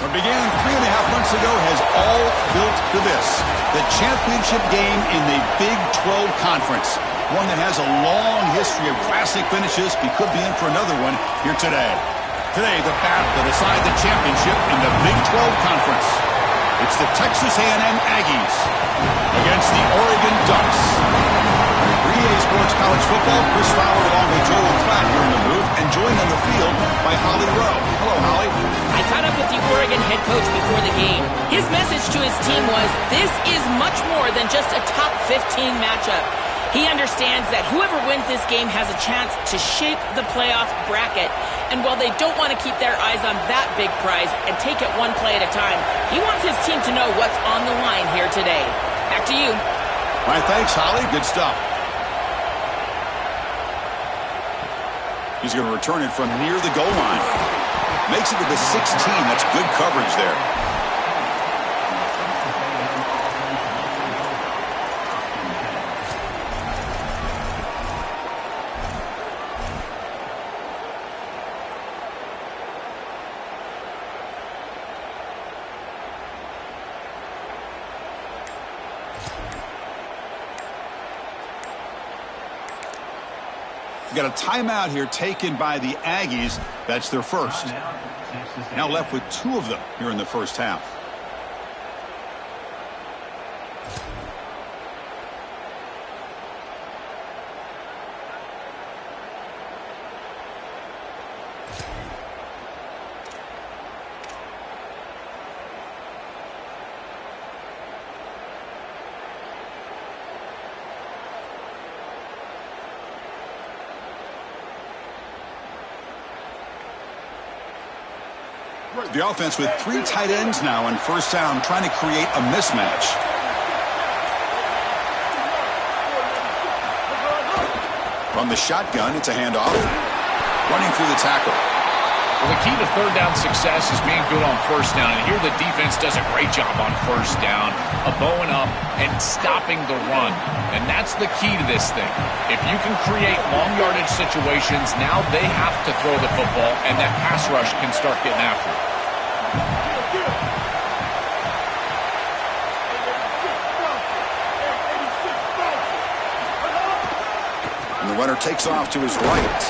What began 3.5 months ago has all built to this. The championship game in the Big 12 Conference. One that has a long history of classic finishes. We could be in for another one here today. Today, the battle to decide the championship in the Big 12 Conference. It's the Texas A&M Aggies against the Oregon Ducks. For EA Sports College Football, Chris Fowler along with Joel Klatt here in the booth, and joined on the field by Holly Rowe. Hello, Holly. I caught up with the Oregon head coach before the game. His message to his team was, this is much more than just a top 15 matchup. He understands that whoever wins this game has a chance to shape the playoff bracket. And while they don't want to keep their eyes on that big prize and take it one play at a time, he wants his team to know what's on the line here today. Back to you. All right, thanks, Holly. Good stuff. He's going to return it from near the goal line. Makes it to the 16. That's good coverage there. Got a timeout here taken by the Aggies. That's their first. Now left with 2 of them here in the first half. The offense with 3 tight ends now on first down, trying to create a mismatch. From the shotgun, it's a handoff. Running through the tackle. Well, the key to third down success is being good on first down. And here the defense does a great job on first down, bowing up and stopping the run. And that's the key to this thing. If you can create long yardage situations, now they have to throw the football, and that pass rush can start getting after it. And the runner takes off to his right.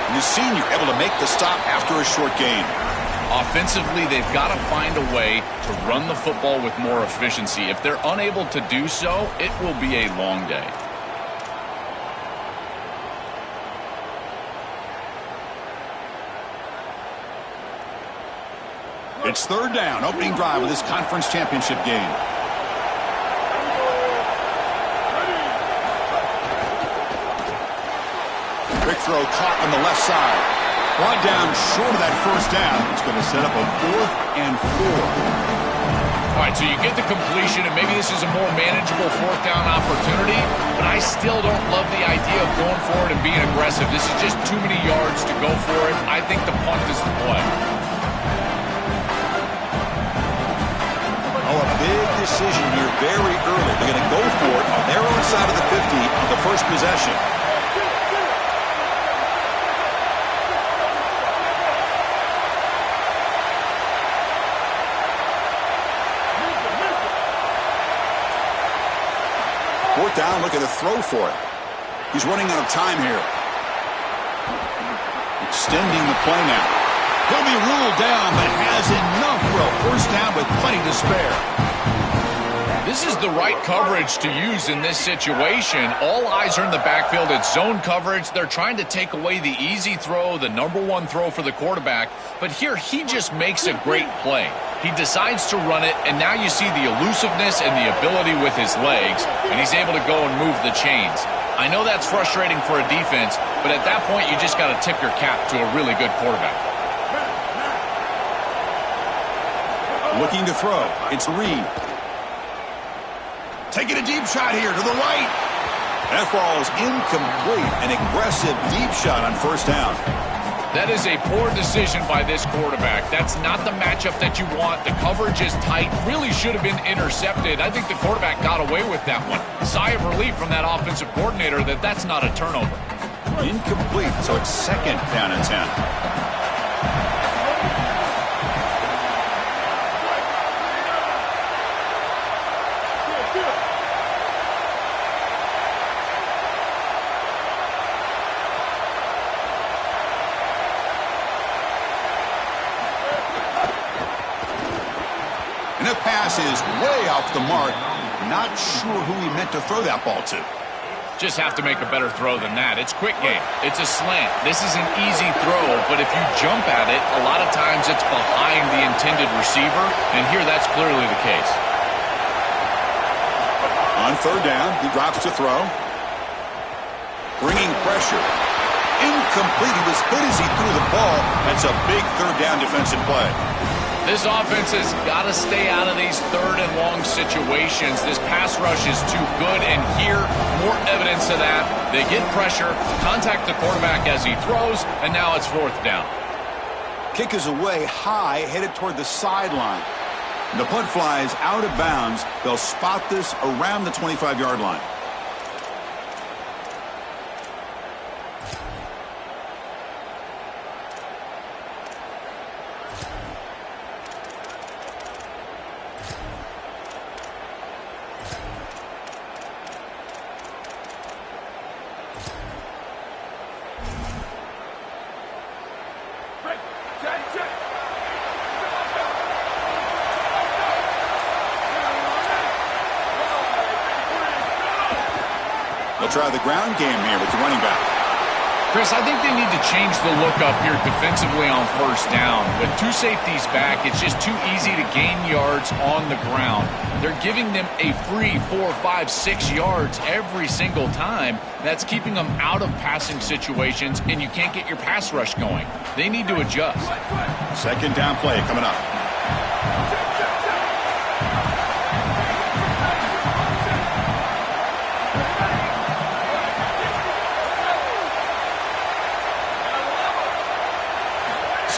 And the senior able to make the stop after a short gain. Offensively, they've got to find a way to run the football with more efficiency. If they're unable to do so, it will be a long day. It's third down, opening drive of this conference championship game. Quick throw caught on the left side. Brought down short of that first down. It's going to set up a 4th and 4. All right, so you get the completion, and maybe this is a more manageable 4th down opportunity, but I still don't love the idea of going for it and being aggressive. This is just too many yards to go for it. I think the punt is the play. Oh, a big decision here very early. They're going to go for it on their own side of the 50 on the first possession. Fourth down, looking to throw for it. He's running out of time here. Extending the play now. He'll be ruled down, but has enough for a first down with plenty to spare. This is the right coverage to use in this situation. All eyes are in the backfield. It's zone coverage. They're trying to take away the easy throw, the #1 throw for the quarterback. But here, he just makes a great play. He decides to run it, and now you see the elusiveness and the ability with his legs, and he's able to go and move the chains. I know that's frustrating for a defense, but at that point, you just got to tip your cap to a really good quarterback. Looking to throw. It's Reed. Taking a deep shot here to the right. That ball is incomplete. An aggressive deep shot on first down. That is a poor decision by this quarterback. That's not the matchup that you want. The coverage is tight. Really should have been intercepted. I think the quarterback got away with that one. Sigh of relief from that offensive coordinator that that's not a turnover. Incomplete, so it's second down and 10. And the pass is way off the mark. Not sure who he meant to throw that ball to. Just have to make a better throw than that. It's quick game. It's a slant. This is an easy throw, but if you jump at it, a lot of times it's behind the intended receiver, and here that's clearly the case. On third down, he drops to throw. Bringing pressure. Incomplete. He was hit as he threw the ball. That's a big third down defensive play. This offense has got to stay out of these third and long situations. This pass rush is too good, and here, more evidence of that. They get pressure, contact the quarterback as he throws, and now it's fourth down. Kick is away high, headed toward the sideline. The punt flies out of bounds. They'll spot this around the 25-yard line. They'll try the ground game here with the running back. Chris, I think they need to change the look up here defensively on first down. With two safeties back, it's just too easy to gain yards on the ground. They're giving them a free 4, 5, 6 yards every single time. That's keeping them out of passing situations, and you can't get your pass rush going. They need to adjust. Second down play coming up.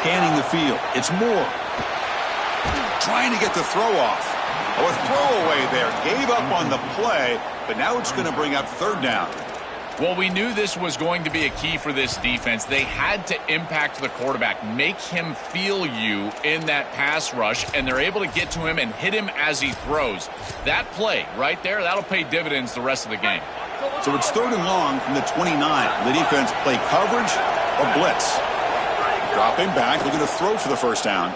Scanning the field. It's Moore. Trying to get the throw off. Oh, a throwaway there. Gave up on the play, but now it's going to bring up third down. Well, we knew this was going to be a key for this defense. They had to impact the quarterback, make him feel you in that pass rush, and they're able to get to him and hit him as he throws. That play right there, that'll pay dividends the rest of the game. So it's third and long from the 29. The defense play coverage or blitz. Dropping back, looking to throw for the first down.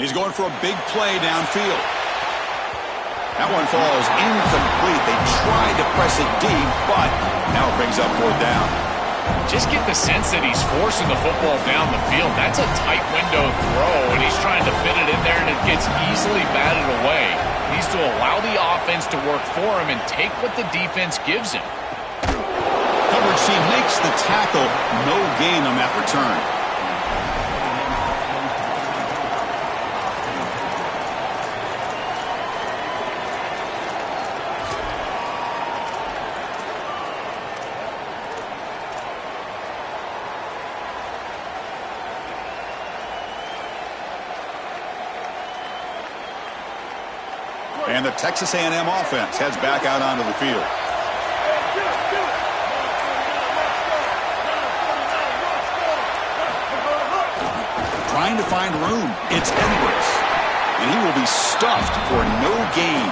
He's going for a big play downfield. That one falls incomplete. They tried to press it deep, but now it brings up fourth down. Just get the sense that he's forcing the football down the field. That's a tight window throw, and he's trying to fit it in there, and it gets easily batted away. He needs to allow the offense to work for him and take what the defense gives him. Coverage team makes the tackle. No gain on that return. And the Texas A&M offense heads back out onto the field. Trying to find room. It's Edwards. And he will be stuffed for no gain.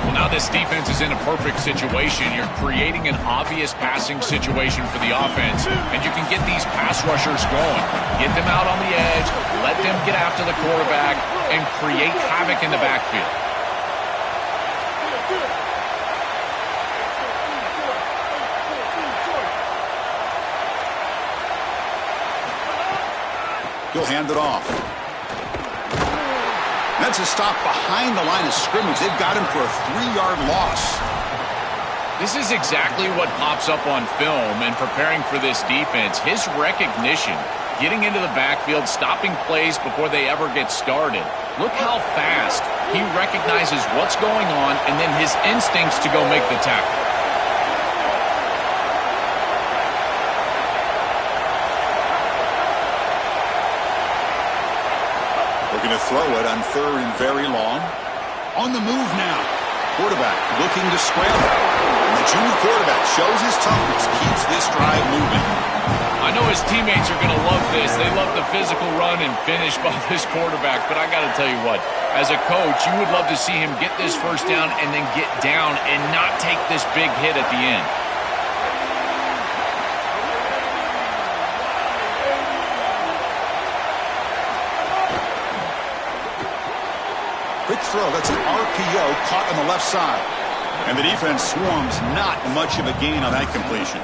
Well, now this defense is in a perfect situation. You're creating an obvious passing situation for the offense, and you can get these pass rushers going. Get them out on the edge, let them get after the quarterback, and create havoc in the backfield. He'll hand it off. That's a stop behind the line of scrimmage. They've got him for a 3-yard loss. This is exactly what pops up on film and preparing for this defense. His recognition, getting into the backfield, stopping plays before they ever get started. Look how fast he recognizes what's going on and then his instincts to go make the tackle. Looking to throw it on third and very long. On the move now. Quarterback looking to scramble. And the junior quarterback shows his toughness, keeps this drive moving. I know his teammates are going to love this. They love the physical run and finish by this quarterback. But I got to tell you what, as a coach, you would love to see him get this first down and then get down and not take this big hit at the end. Quick throw. That's an RPO caught on the left side. And the defense swarms. Not much of a gain on that completion.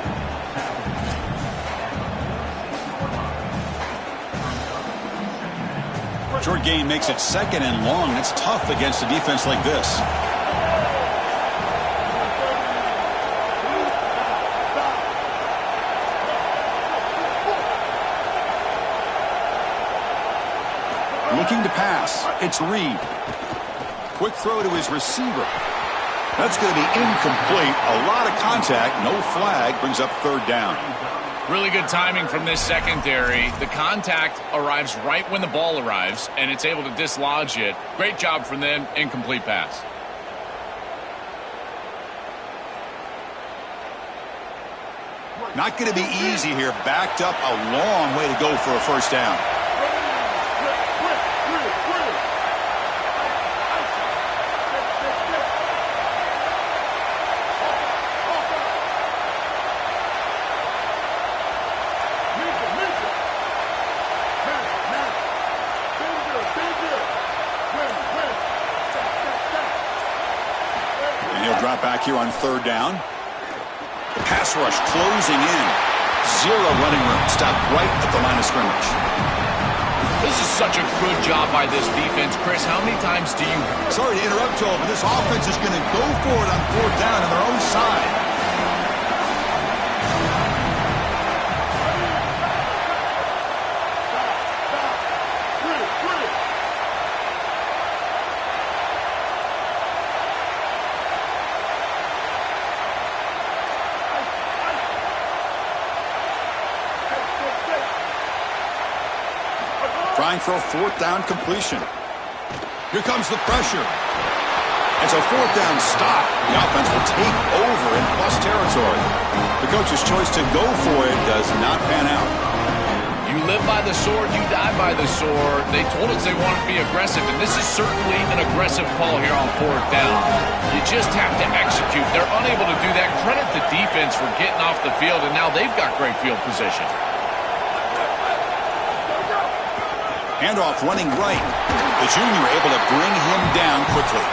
Short gain makes it 2nd and long. That's tough against a defense like this. Looking to pass. It's Reed. Quick throw to his receiver. That's going to be incomplete. A lot of contact. No flag. Brings up 3rd down. Really good timing from this secondary. The contact arrives right when the ball arrives, and it's able to dislodge it. Great job from them. Incomplete pass. Not going to be easy here. Backed up a long way to go for a 1st down. Back here on 3rd down. The pass rush closing in. 0 running room. Stopped right at the line of scrimmage. This is such a good job by this defense. Chris, how many times do you... Sorry to interrupt, Joel, but this offense is going to go for it on 4th down on their own side. Trying for a 4th down completion. Here comes the pressure. It's a 4th down stop. The offense will take over in plus territory. The coach's choice to go for it does not pan out. You live by the sword, you die by the sword. They told us they want to be aggressive, and this is certainly an aggressive call here on 4th down. You just have to execute. They're unable to do that. Credit the defense for getting off the field, and now they've got great field position. Handoff running right. The junior able to bring him down quickly.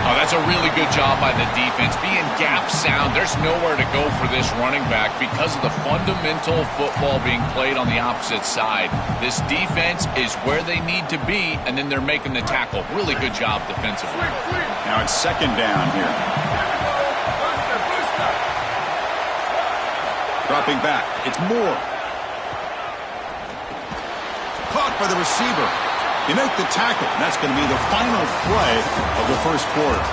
Oh, that's a really good job by the defense. Being gap sound, there's nowhere to go for this running back because of the fundamental football being played on the opposite side. This defense is where they need to be, and then they're making the tackle. Really good job defensively. Now it's 2nd down here. Dropping back. It's Moore. Caught by the receiver. You make the tackle, and that's going to be the final play of the 1st quarter.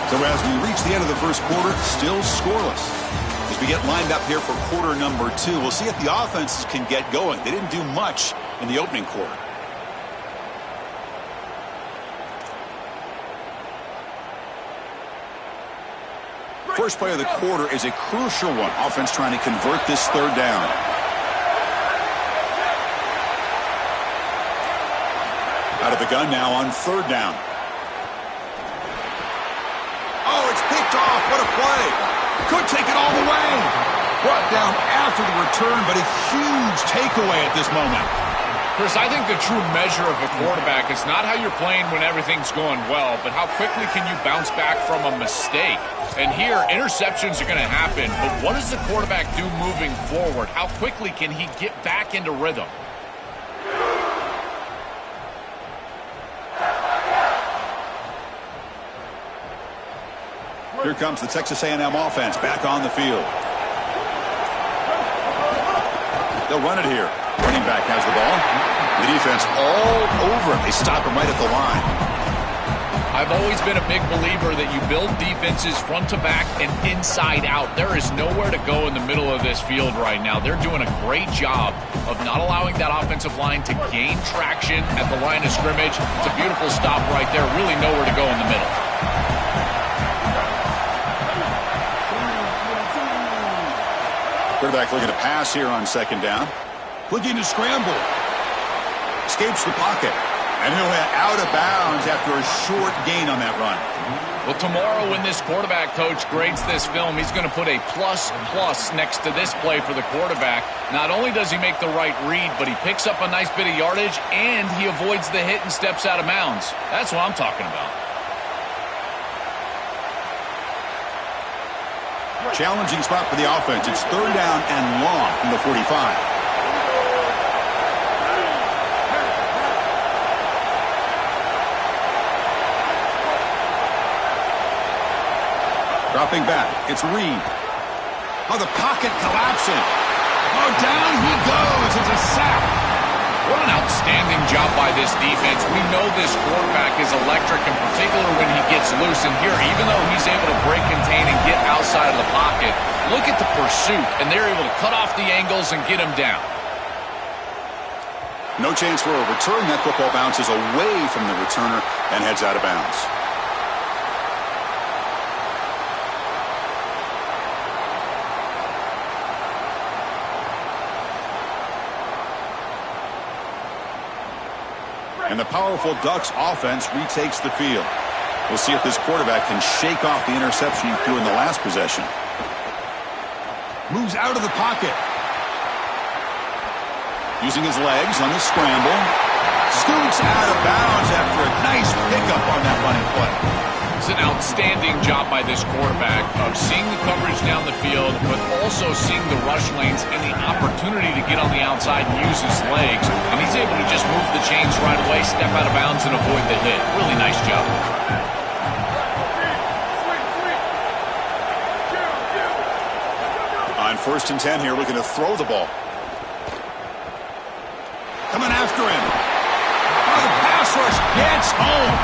So as we reach the end of the 1st quarter, still scoreless. As we get lined up here for quarter number 2, we'll see if the offenses can get going. They didn't do much in the opening quarter. First play of the quarter is a crucial one. Offense trying to convert this 3rd down. Out of the gun now on 3rd down. Oh, it's picked off. What a play. Could take it all the way. Brought down after the return, but a huge takeaway at this moment. Chris, I think the true measure of a quarterback is not how you're playing when everything's going well, but how quickly can you bounce back from a mistake. And here, interceptions are going to happen, but what does the quarterback do moving forward? How quickly can he get back into rhythm? Here comes the Texas A&M offense back on the field. They'll run it here. Running back has the ball. The defense all over him. They stop him right at the line. I've always been a big believer that you build defenses front to back and inside out. There is nowhere to go in the middle of this field right now. They're doing a great job of not allowing that offensive line to gain traction at the line of scrimmage. It's a beautiful stop right there. Really nowhere to go in the middle. Quarterback looking to pass here on 2nd down. Looking to scramble. Escapes the pocket. And he'll head out of bounds after a short gain on that run. Well, tomorrow when this quarterback coach grades this film, he's going to put a plus next to this play for the quarterback. Not only does he make the right read, but he picks up a nice bit of yardage, and he avoids the hit and steps out of bounds. That's what I'm talking about. Challenging spot for the offense. It's 3rd down and long from the 45. Dropping back, it's Reed. Oh, the pocket collapsing. Oh, down he goes. It's a sack. What an outstanding job by this defense. We know this quarterback is electric, in particular when he gets loose. And here, even though he's able to break, contain, and get outside of the pocket, look at the pursuit. And they're able to cut off the angles and get him down. No chance for a return. That football bounces away from the returner and heads out of bounds. And the powerful Ducks offense retakes the field. We'll see if this quarterback can shake off the interception he threw in the last possession. Moves out of the pocket. Using his legs on the scramble. Scoots out of bounds after a nice pickup on that running play. It's an outstanding job by this quarterback of seeing the coverage down the field, but also seeing the rush lanes and the opportunity to get on the outside and use his legs. And he's able to just move the chains right away, step out of bounds, and avoid the hit. Really nice job. On 1st and 10 here, looking to throw the ball. Coming after him. Oh, the pass rush gets home.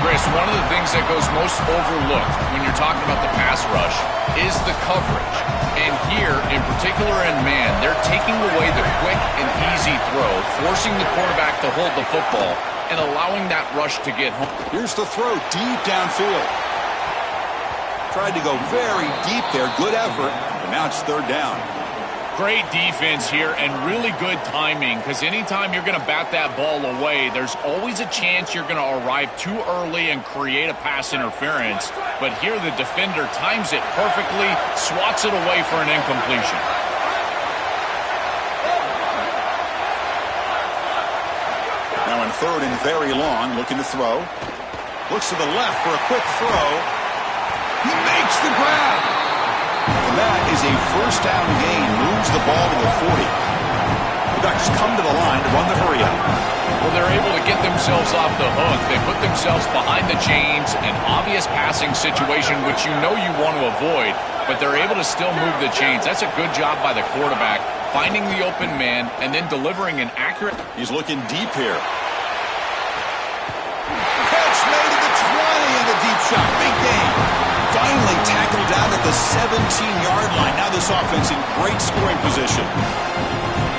Chris, one of the things that goes most overlooked when you're talking about the pass rush is the coverage. And here, in particular in man, they're taking away the quick and easy throw, forcing the quarterback to hold the football and allowing that rush to get home. Here's the throw deep downfield. Tried to go very deep there. Good effort, but now it's 3rd down. Great defense here and really good timing, because anytime you're going to bat that ball away, there's always a chance you're going to arrive too early and create a pass interference. But here the defender times it perfectly, swats it away for an incompletion. Now in 3rd and very long, looking to throw. Looks to the left for a quick throw. He makes the grab. And that is a 1st down gain. Moves the ball to the 40. The Ducks come to the line to run the hurry up. Well, they're able to get themselves off the hook. They put themselves behind the chains, an obvious passing situation, which you know you want to avoid, but they're able to still move the chains. That's a good job by the quarterback, finding the open man and then delivering an accurate. He's looking deep here. Catch made at the 20 and a deep shot. Big game. Finally tackled down at the 17-yard line. Now this offense in great scoring position.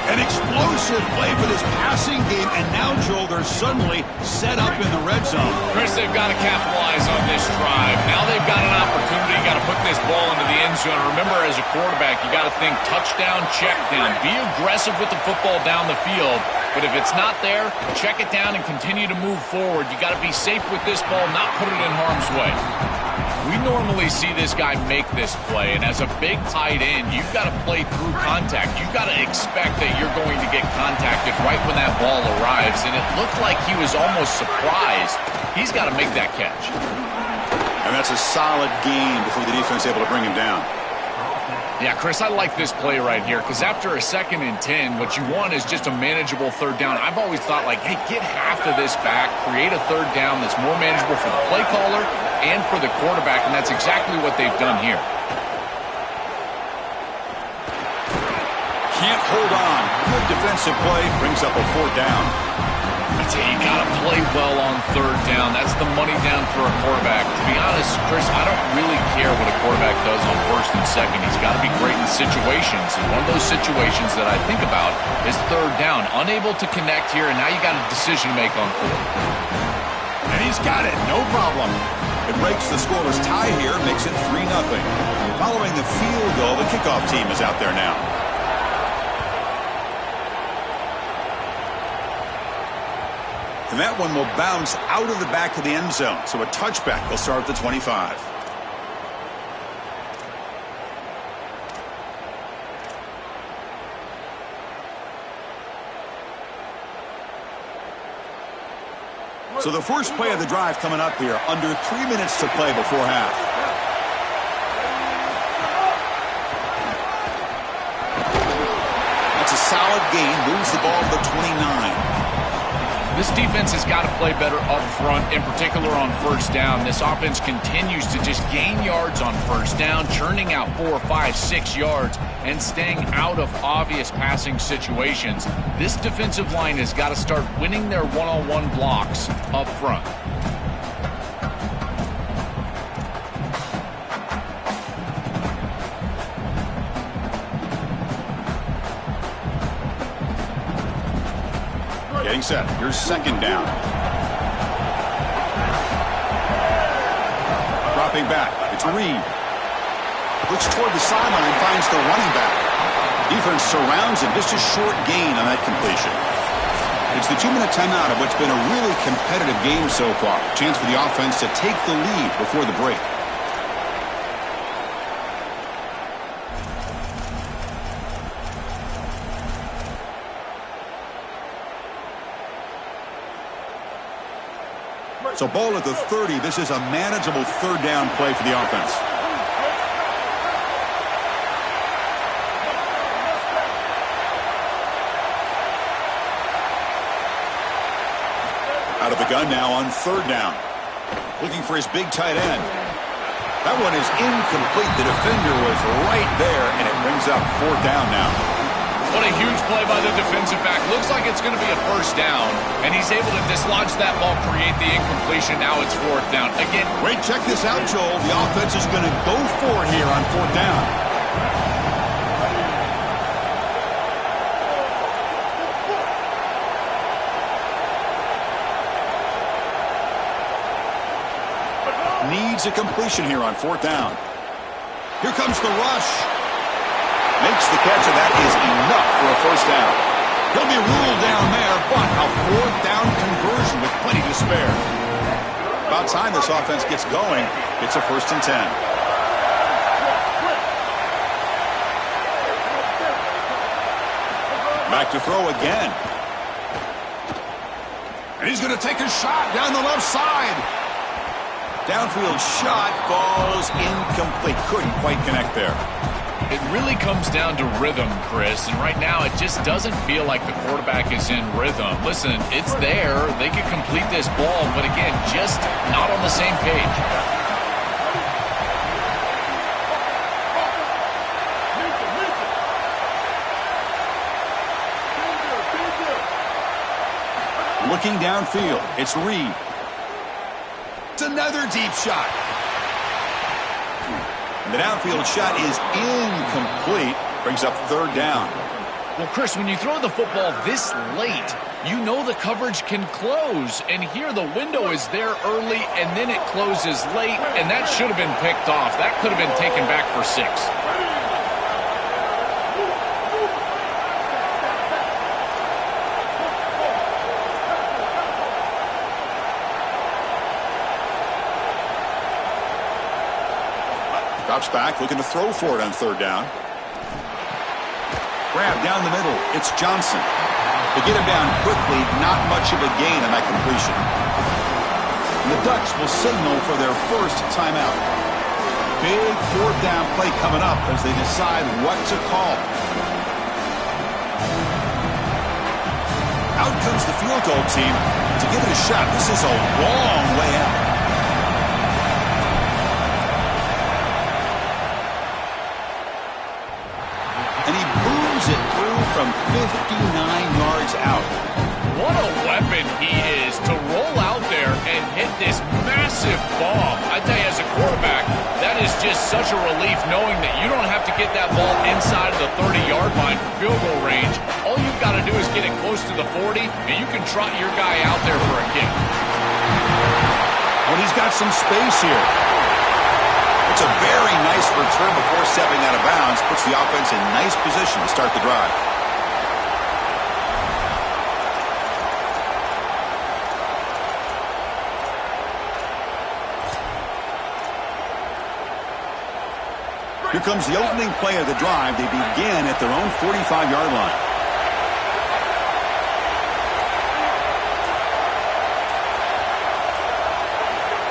An explosive play for this passing game, and now, Joel, they're suddenly set up in the red zone. Chris, they've got to capitalize on this drive. Now they've got an opportunity. You got to put this ball into the end zone. Remember, as a quarterback, you got to think touchdown, check down. Be aggressive with the football down the field. But if it's not there, check it down and continue to move forward. You got to be safe with this ball, not put it in harm's way. We normally see this guy make this play, and as a big tight end, you've got to play through contact. You've got to expect that you're going to get contacted right when that ball arrives, and it looked like he was almost surprised. He's got to make that catch. And that's a solid gain before the defense is able to bring him down. Yeah, Chris, I like this play right here because after a 2nd and 10, what you want is just a manageable 3rd down. I've always thought, like, hey, get half of this back, create a 3rd down that's more manageable for the play caller and for the quarterback, and that's exactly what they've done here. Can't hold on. Good defensive play. Brings up a 4th down. You got to play well on 3rd down. That's the money down for a quarterback. To be honest, Chris, I don't really care what a quarterback does on 1st and 2nd. He's got to be great in situations. And one of those situations that I think about is 3rd down. Unable to connect here, and now you got a decision to make on 4th. And he's got it. No problem. It breaks the scoreless tie here, makes it 3-0. Following the field goal, the kickoff team is out there now. And that one will bounce out of the back of the end zone. So a touchback will start at the 25. So the first play of the drive coming up here, under 3 minutes to play before half. That's a solid gain, moves the ball to the 29. This defense has got to play better up front, in particular on first down. This offense continues to just gain yards on first down, churning out 4, 5, 6 yards, and staying out of obvious passing situations. This defensive line has got to start winning their one-on-one blocks up front. Getting set. Here's second down. Dropping back. It's Reed. Looks toward the sideline, finds the running back. Defense surrounds him. Just a short gain on that completion. It's the 2-minute timeout of what's been a really competitive game so far. Chance for the offense to take the lead before the break. So ball at the 30. This is a manageable third down play for the offense. Out of the gun now on third down. Looking for his big tight end. That one is incomplete. The defender was right there, and it brings up fourth down now. What a huge play by the defensive back. Looks like it's going to be a first down, and he's able to dislodge that ball, create the incompletion. Now it's fourth down. Again, wait, check this out, Joel. The offense is going to go for it here on fourth down. Needs a completion here on fourth down. Here comes the rush. Makes the catch, and that is enough for a first down. He'll be ruled down there, but a fourth down conversion with plenty to spare. About time this offense gets going. It's a 1st and 10. Back to throw again. And he's going to take a shot down the left side. Downfield shot falls incomplete. Couldn't quite connect there. It really comes down to rhythm, Chris, and right now it just doesn't feel like the quarterback is in rhythm. Listen, it's there. They could complete this ball, but again, just not on the same page. Looking downfield, it's Reed. It's another deep shot. The downfield shot is incomplete. Brings up third down. Well, Chris, when you throw the football this late, you know the coverage can close. And here the window is there early, and then it closes late, and that should have been picked off. That could have been taken back for 6. Drops back, looking to throw for it on third down. Grab down the middle. It's Johnson. To get him down quickly, not much of a gain on that completion. And the Ducks will signal for their first timeout. Big fourth down play coming up as they decide what to call. Out comes the field goal team to give it a shot. This is a long way out. And he booms it through from 59 yards out. What a weapon he is to roll out there and hit this massive bomb. I tell you, as a quarterback, that is just such a relief knowing that you don't have to get that ball inside of the 30-yard line for field goal range. All you've got to do is get it close to the 40, and you can trot your guy out there for a kick. Well, he's got some space here. It's a very nice return before stepping out of bounds. Puts the offense in nice position to start the drive. Here comes the opening play of the drive. They begin at their own 45-yard line.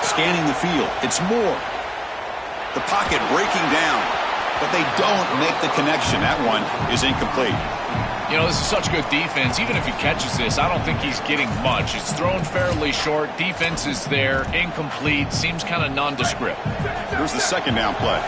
Scanning the field. It's Moore. The pocket breaking down, but they don't make the connection. That one is incomplete. You know, this is such good defense. Even if he catches this, I don't think he's getting much. It's thrown fairly short. Defense is there. Incomplete. Seems kind of nondescript. Here's the second down play.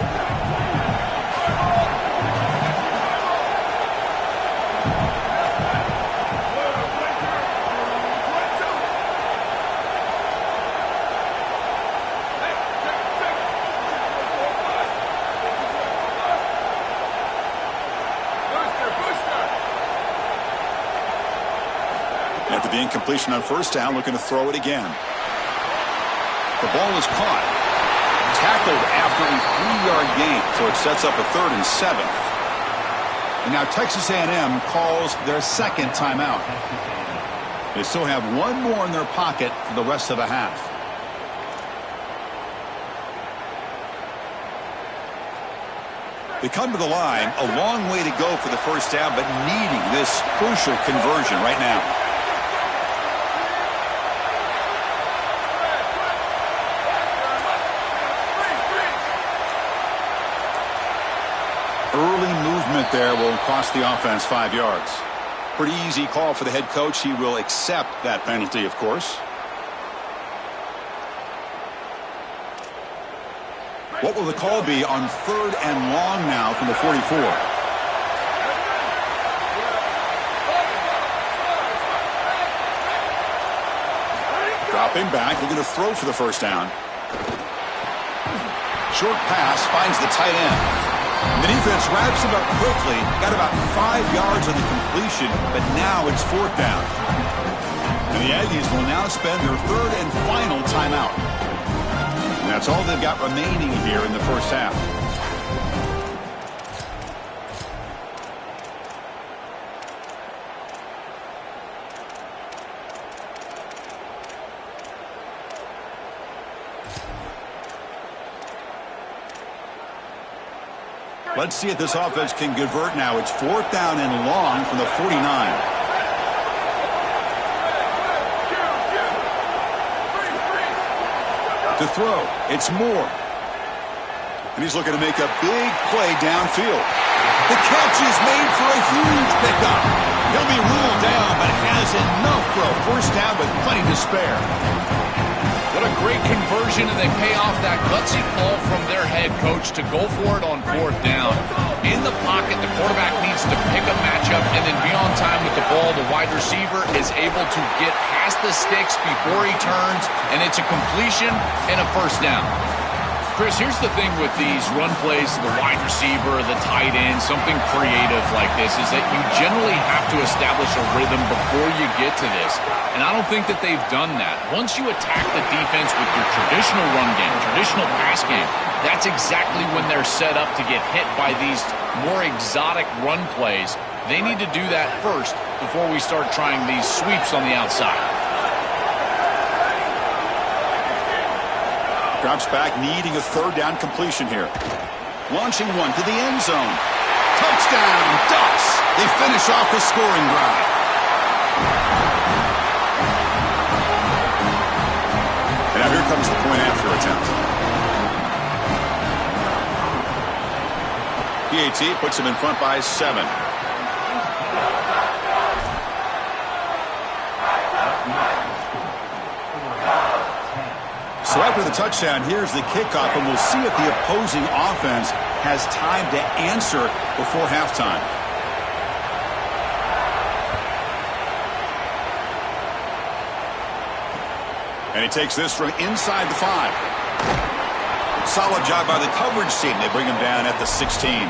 After the incompletion on first down, looking to throw it again. The ball is caught. Tackled after a 3-yard gain, so it sets up a 3rd and 7. And now Texas A&M calls their second timeout. They still have one more in their pocket for the rest of the half. They come to the line, a long way to go for the first down, but needing this crucial conversion right now. Early movement there will cost the offense 5 yards. Pretty easy call for the head coach. He will accept that penalty, of course. What will the call be on 3rd and long now from the 44? Dropping back, looking to throw for the first down. Short pass finds the tight end. The defense wraps him up quickly. Got about 5 yards on the completion, but now it's 4th down. And the Aggies will now spend their 3rd and final timeout. And that's all they've got remaining here in the first half. Let's see if this offense can convert now. It's 4th down and long from the 49. To throw, it's Moore. And he's looking to make a big play downfield. The catch is made for a huge pickup. He'll be ruled down, but has enough for a first down with plenty to spare. What a great conversion, and they pay off that gutsy call from their head coach to go for it on 4th down. In the pocket, the quarterback needs to pick a matchup and then be on time with the ball. The wide receiver is able to get past the sticks before he turns, and it's a completion and a first down. Chris, here's the thing with these run plays, the wide receiver, the tight end, something creative like this, is that you generally have to establish a rhythm before you get to this. And I don't think that they've done that. Once you attack the defense with your traditional run game, traditional pass game, that's exactly when they're set up to get hit by these more exotic run plays. They need to do that first before we start trying these sweeps on the outside. Drops back, needing a 3rd down completion here. Launching one to the end zone. Touchdown, Ducks! They finish off the scoring drive. And now here comes the point after attempt. PAT puts him in front by 7. So after the touchdown, here's the kickoff, and we'll see if the opposing offense has time to answer before halftime. And he takes this from inside the 5. Solid job by the coverage team. They bring him down at the 16.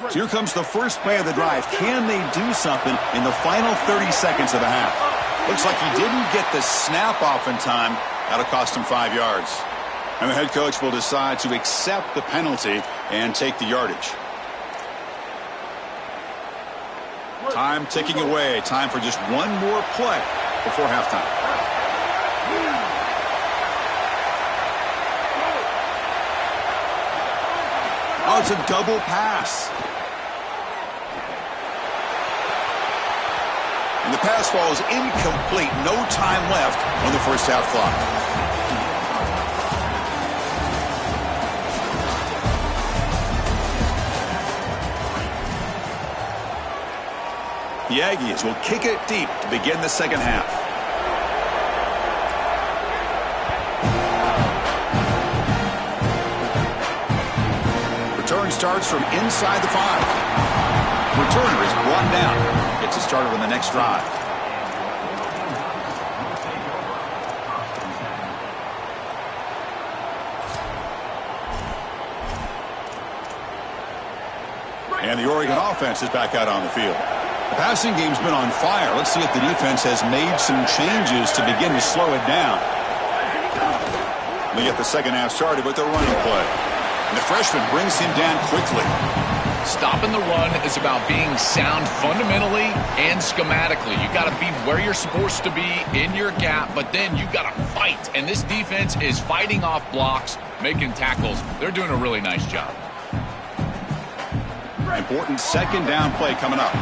So here comes the first play of the drive. Can they do something in the final 30 seconds of the half? Looks like he didn't get the snap off in time, That'll cost him 5 yards. And the head coach will decide to accept the penalty and take the yardage. Time ticking away. Time for just one more play before halftime. Oh, it's a double pass. And the pass falls incomplete. No time left on the first half clock. The Aggies will kick it deep to begin the second half. Return starts from inside the 5. Returner is brought down. Gets it started on the next drive. And the Oregon offense is back out on the field. The passing game's been on fire. Let's see if the defense has made some changes to begin to slow it down. We get the second half started with a running play. And the freshman brings him down quickly. Stopping the run is about being sound fundamentally and schematically. You got to be where you're supposed to be in your gap, but then you got to fight. And this defense is fighting off blocks, making tackles. They're doing a really nice job. Important second down play coming up.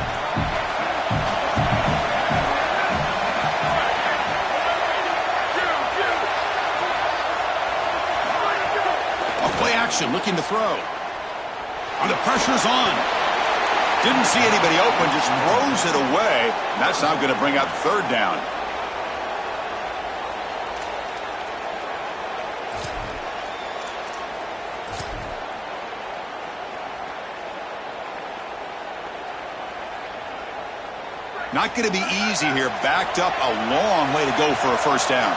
Play action, looking to throw. And the pressure's on. Didn't see anybody open, just throws it away. That's now going to bring out third down. Not going to be easy here. Backed up a long way to go for a first down.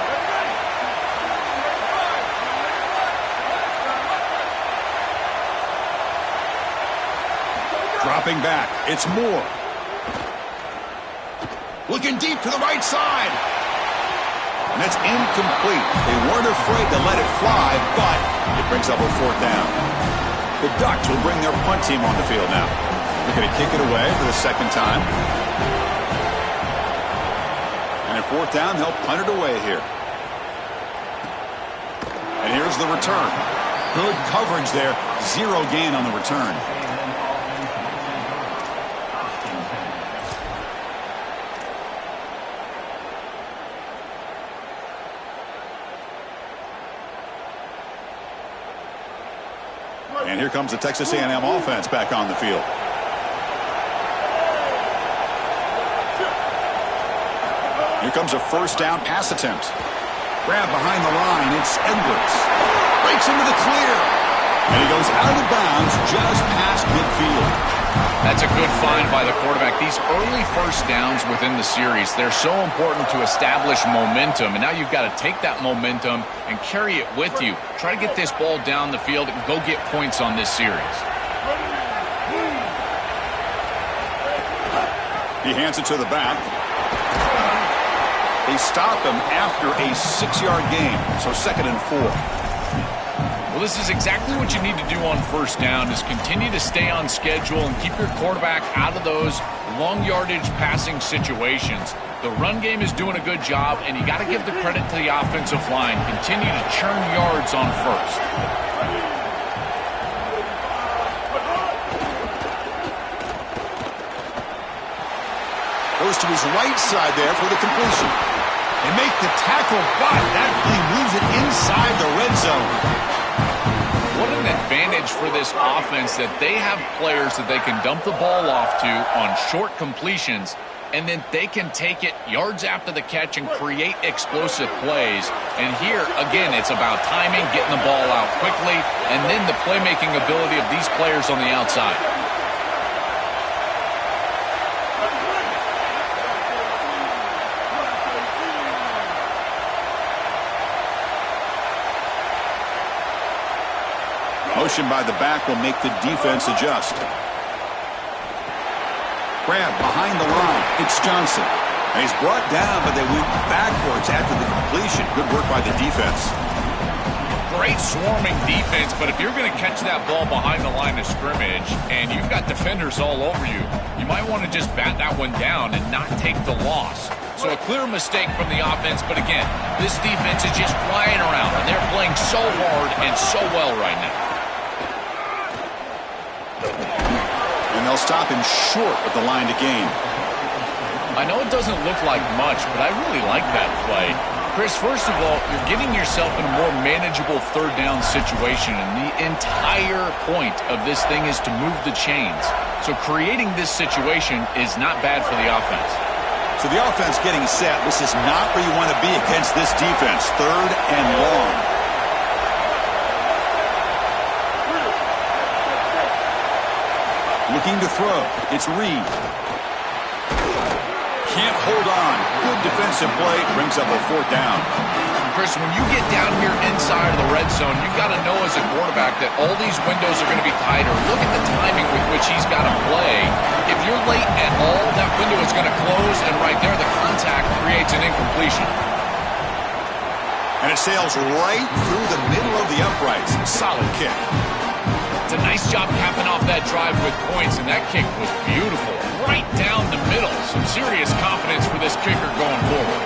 Dropping back. It's Moore. Looking deep to the right side. And it's incomplete. They weren't afraid to let it fly, but it brings up a fourth down. The Ducks will bring their punt team on the field now. They're going to kick it away for the second time. And at fourth down, they'll punt it away here. And here's the return. Good coverage there. Zero gain on the return. And here comes the Texas A&M offense back on the field. Here comes a first down pass attempt. Grab behind the line. It's Edwards. Breaks into the clear. And he goes out of bounds just past midfield. That's a good find by the quarterback. These early first downs within the series, they're so important to establish momentum. And now you've got to take that momentum and carry it with you. Try to get this ball down the field and go get points on this series. He hands it to the back. They stop him after a 6-yard gain. So 2nd and 4. Well, this is exactly what you need to do on first down is continue to stay on schedule and keep your quarterback out of those long yardage passing situations. The run game is doing a good job, and you got to give the credit to the offensive line. Continue to churn yards on first. Goes to his right side there for the completion. They make the tackle, but that play moves it inside the red zone. What an advantage for this offense that they have players that they can dump the ball off to on short completions, and then they can take it yards after the catch and create explosive plays. And here, again, it's about timing, getting the ball out quickly, and then the playmaking ability of these players on the outside. Motion by the back will make the defense adjust. Grab behind the line. It's Johnson. And he's brought down, but they went backwards after the completion. Good work by the defense. Great swarming defense, but if you're going to catch that ball behind the line of scrimmage and you've got defenders all over you, you might want to just bat that one down and not take the loss. So a clear mistake from the offense, but again, this defense is just flying around, and they're playing so hard and so well right now. And they'll stop him short of the line to gain. I know it doesn't look like much, but I really like that play. Chris, first of all, you're getting yourself in a more manageable third down situation, and the entire point of this thing is to move the chains. So creating this situation is not bad for the offense. So the offense getting set. This is not where you want to be against this defense. Third and long. Looking to throw. It's Reed. Can't hold on. Good defensive play. Brings up a fourth down. Chris, when you get down here inside of the red zone, you've got to know as a quarterback that all these windows are going to be tighter. Look at the timing with which he's got to play. If you're late at all, that window is going to close, and right there, the contact creates an incompletion. And it sails right through the middle of the uprights. Solid kick. It's a nice job capping off that drive with points, and that kick was beautiful. Right down the middle. Some serious confidence for this kicker going forward.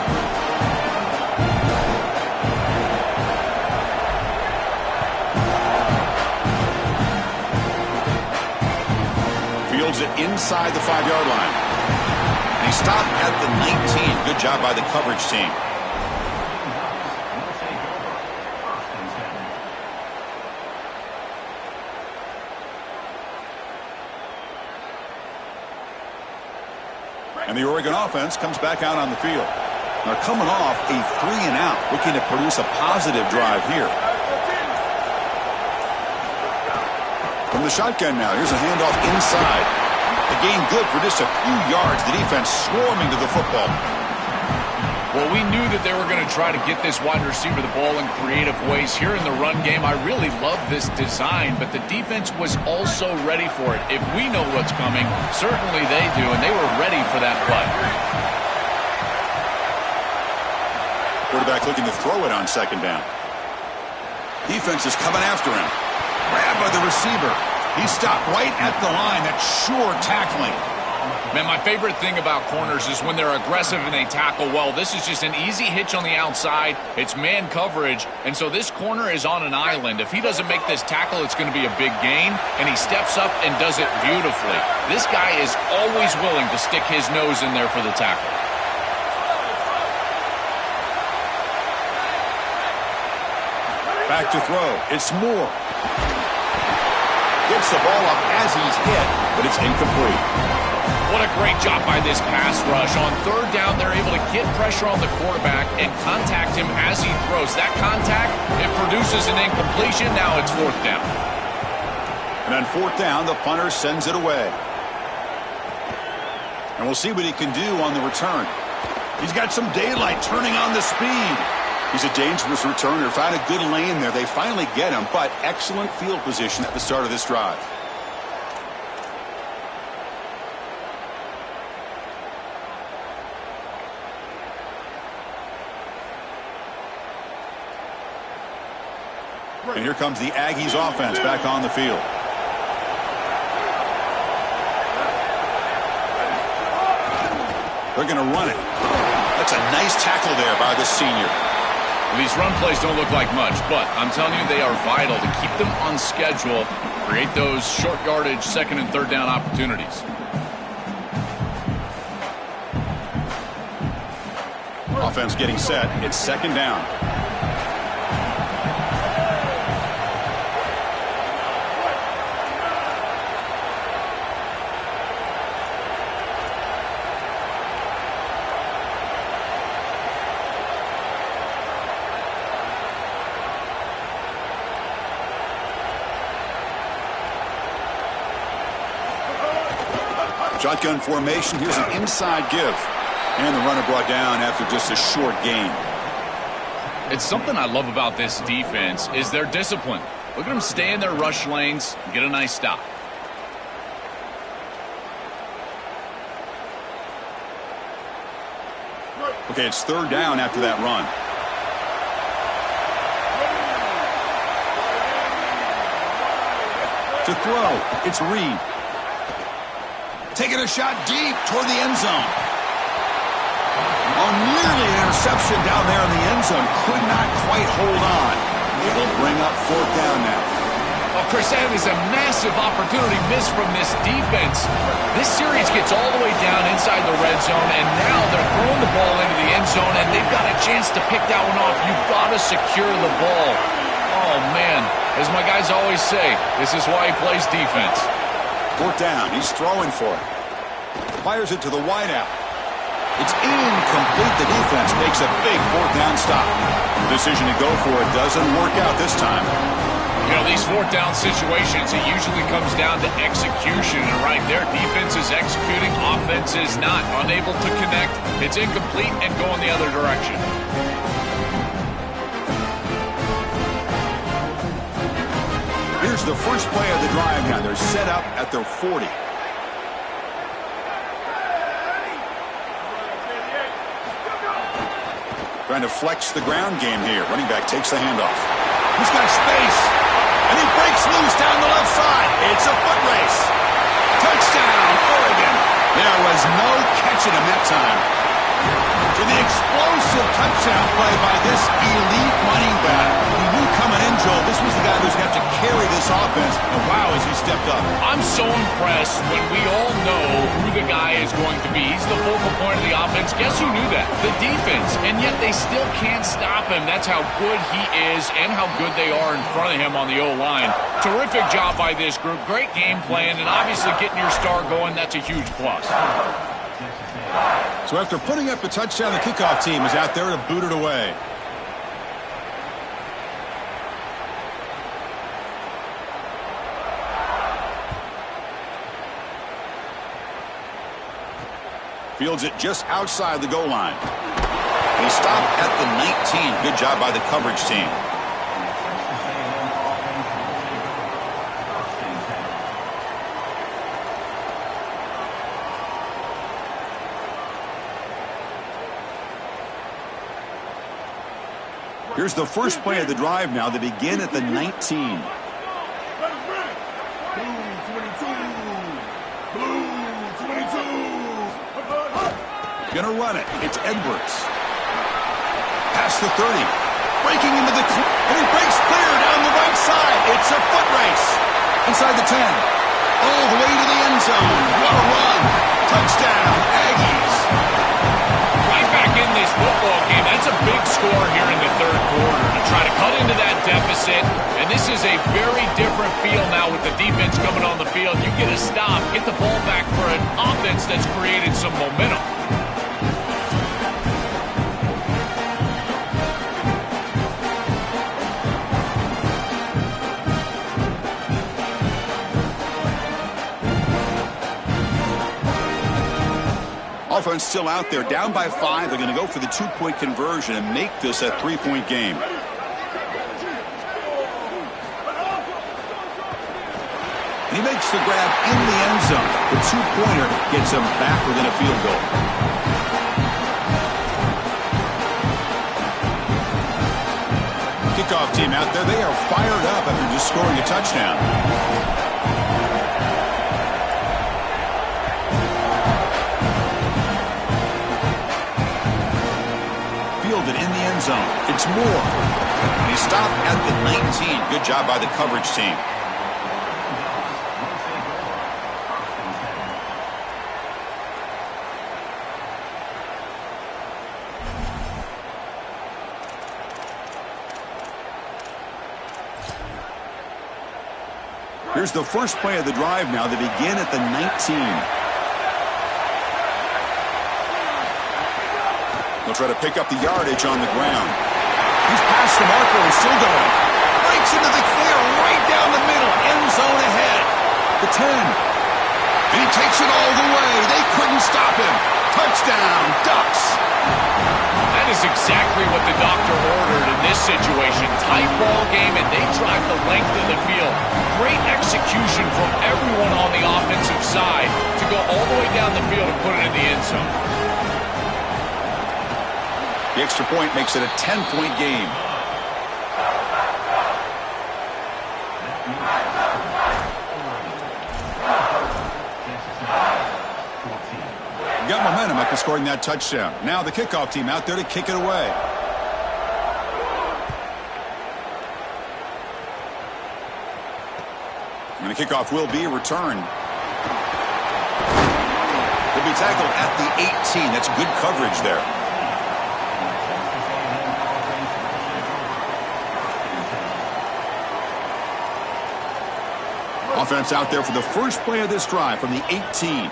Fields it inside the 5-yard line. And he stopped at the 19. Good job by the coverage team. And the Oregon offense comes back out on the field. They're coming off a 3-and-out, looking to produce a positive drive here. From the shotgun now, here's a handoff inside. The gain good for just a few yards. The defense swarming to the football. Well, we knew that they were going to try to get this wide receiver the ball in creative ways here in the run game. I really love this design, but the defense was also ready for it. If we know what's coming, certainly they do, and they were ready for that play. Quarterback looking to throw it on second down. Defense is coming after him. Grabbed by the receiver. He stopped right at the line. That's sure tackling. Man, my favorite thing about corners is when they're aggressive and they tackle well. This is just an easy hitch on the outside. It's man coverage, and so this corner is on an island. If he doesn't make this tackle, it's going to be a big gain, and he steps up and does it beautifully. This guy is always willing to stick his nose in there for the tackle. Back to throw. It's Moore. Gets the ball up as he's hit, but it's incomplete. What a great job by this pass rush. On third down, they're able to get pressure on the quarterback and contact him as he throws. That contact, it produces an incompletion. Now it's fourth down. And on fourth down, the punter sends it away. And we'll see what he can do on the return. He's got some daylight turning on the speed. He's a dangerous returner. Found a good lane there. They finally get him, but excellent field position at the start of this drive. And here comes the Aggies offense back on the field. They're going to run it. That's a nice tackle there by the senior. Well, these run plays don't look like much, but I'm telling you they are vital to keep them on schedule, create those short yardage second and third down opportunities. Offense getting set. It's second down. Shotgun formation. Here's an inside give. And the runner brought down after just a short gain. It's something I love about this defense is their discipline. Look at them stay in their rush lanes, get a nice stop. Okay, it's third down after that run. To throw, it's Reed. Taking a shot deep toward the end zone. Oh, nearly an interception down there in the end zone. Could not quite hold on. It'll bring up fourth down now. Well, Chris, that is a massive opportunity missed from this defense. This series gets all the way down inside the red zone, and now they're throwing the ball into the end zone, and they've got a chance to pick that one off. You've got to secure the ball. Oh, man. As my guys always say, this is why he plays defense. Fourth down. He's throwing for it. Fires it to the wideout. It's incomplete. The defense makes a big fourth down stop. The decision to go for it doesn't work out this time. You know, these fourth down situations, it usually comes down to execution. And right there, defense is executing, offense is not. Unable to connect, it's incomplete and going the other direction. Here's the first play of the drive now. They're set up at their 40. Trying to flex the ground game here. Running back takes the handoff. He's got space. And he breaks loose down the left side. It's a foot race. Touchdown, Oregon. There was no catching him that time. To the explosive touchdown play by this elite running back. He knew coming in, Joel, this was the guy who's going to have to carry this offense. And wow, has he stepped up. I'm so impressed when we all know who the guy is going to be. He's the focal point of the offense. Guess who knew that? The defense. And yet they still can't stop him. That's how good he is and how good they are in front of him on the O-line. Terrific job by this group. Great game plan. And obviously getting your star going, that's a huge plus. So after putting up the touchdown, the kickoff team is out there to boot it away. Fields it just outside the goal line. They stop at the 19. Good job by the coverage team. Here's the first play of the drive now. They begin at the 19. Gonna run it. It's Edwards. Past the 30. Breaking into the... And he breaks clear down the right side. It's a foot race. Inside the 10. All the way to the end zone. What a run. Touchdown, Aggies. Right back in this football game. That's a big score here in the third quarter to try to cut into that deficit. And this is a very different feel now with the defense coming on the field. You get a stop, get the ball back for an offense that's created some momentum. Offense still out there, down by 5. They're going to go for the 2-point conversion and make this a 3-point game. He makes the grab in the end zone. The 2-pointer gets him back within a field goal. Kickoff team out there, they are fired up after just scoring a touchdown. Fielded in the end zone. It's Moore. And he stopped at the 19. Good job by the coverage team. Here's the first play of the drive now. They begin at the 19. They'll try to pick up the yardage on the ground. He's past the marker and still going. Breaks into the clear right down the middle. End zone ahead. The 10. And he takes it all the way. They couldn't stop him. Touchdown, Ducks. That is exactly what the doctor ordered in this situation. Tight ball game, and they drive the length of the field. Great execution from everyone on the offensive side to go all the way down the field and put it in the end zone. The extra point makes it a 10-point game. Got momentum after scoring that touchdown. Now the kickoff team out there to kick it away. And the kickoff will be returned. He'll be tackled at the 18. That's good coverage there. Offense out there for the first play of this drive from the 18.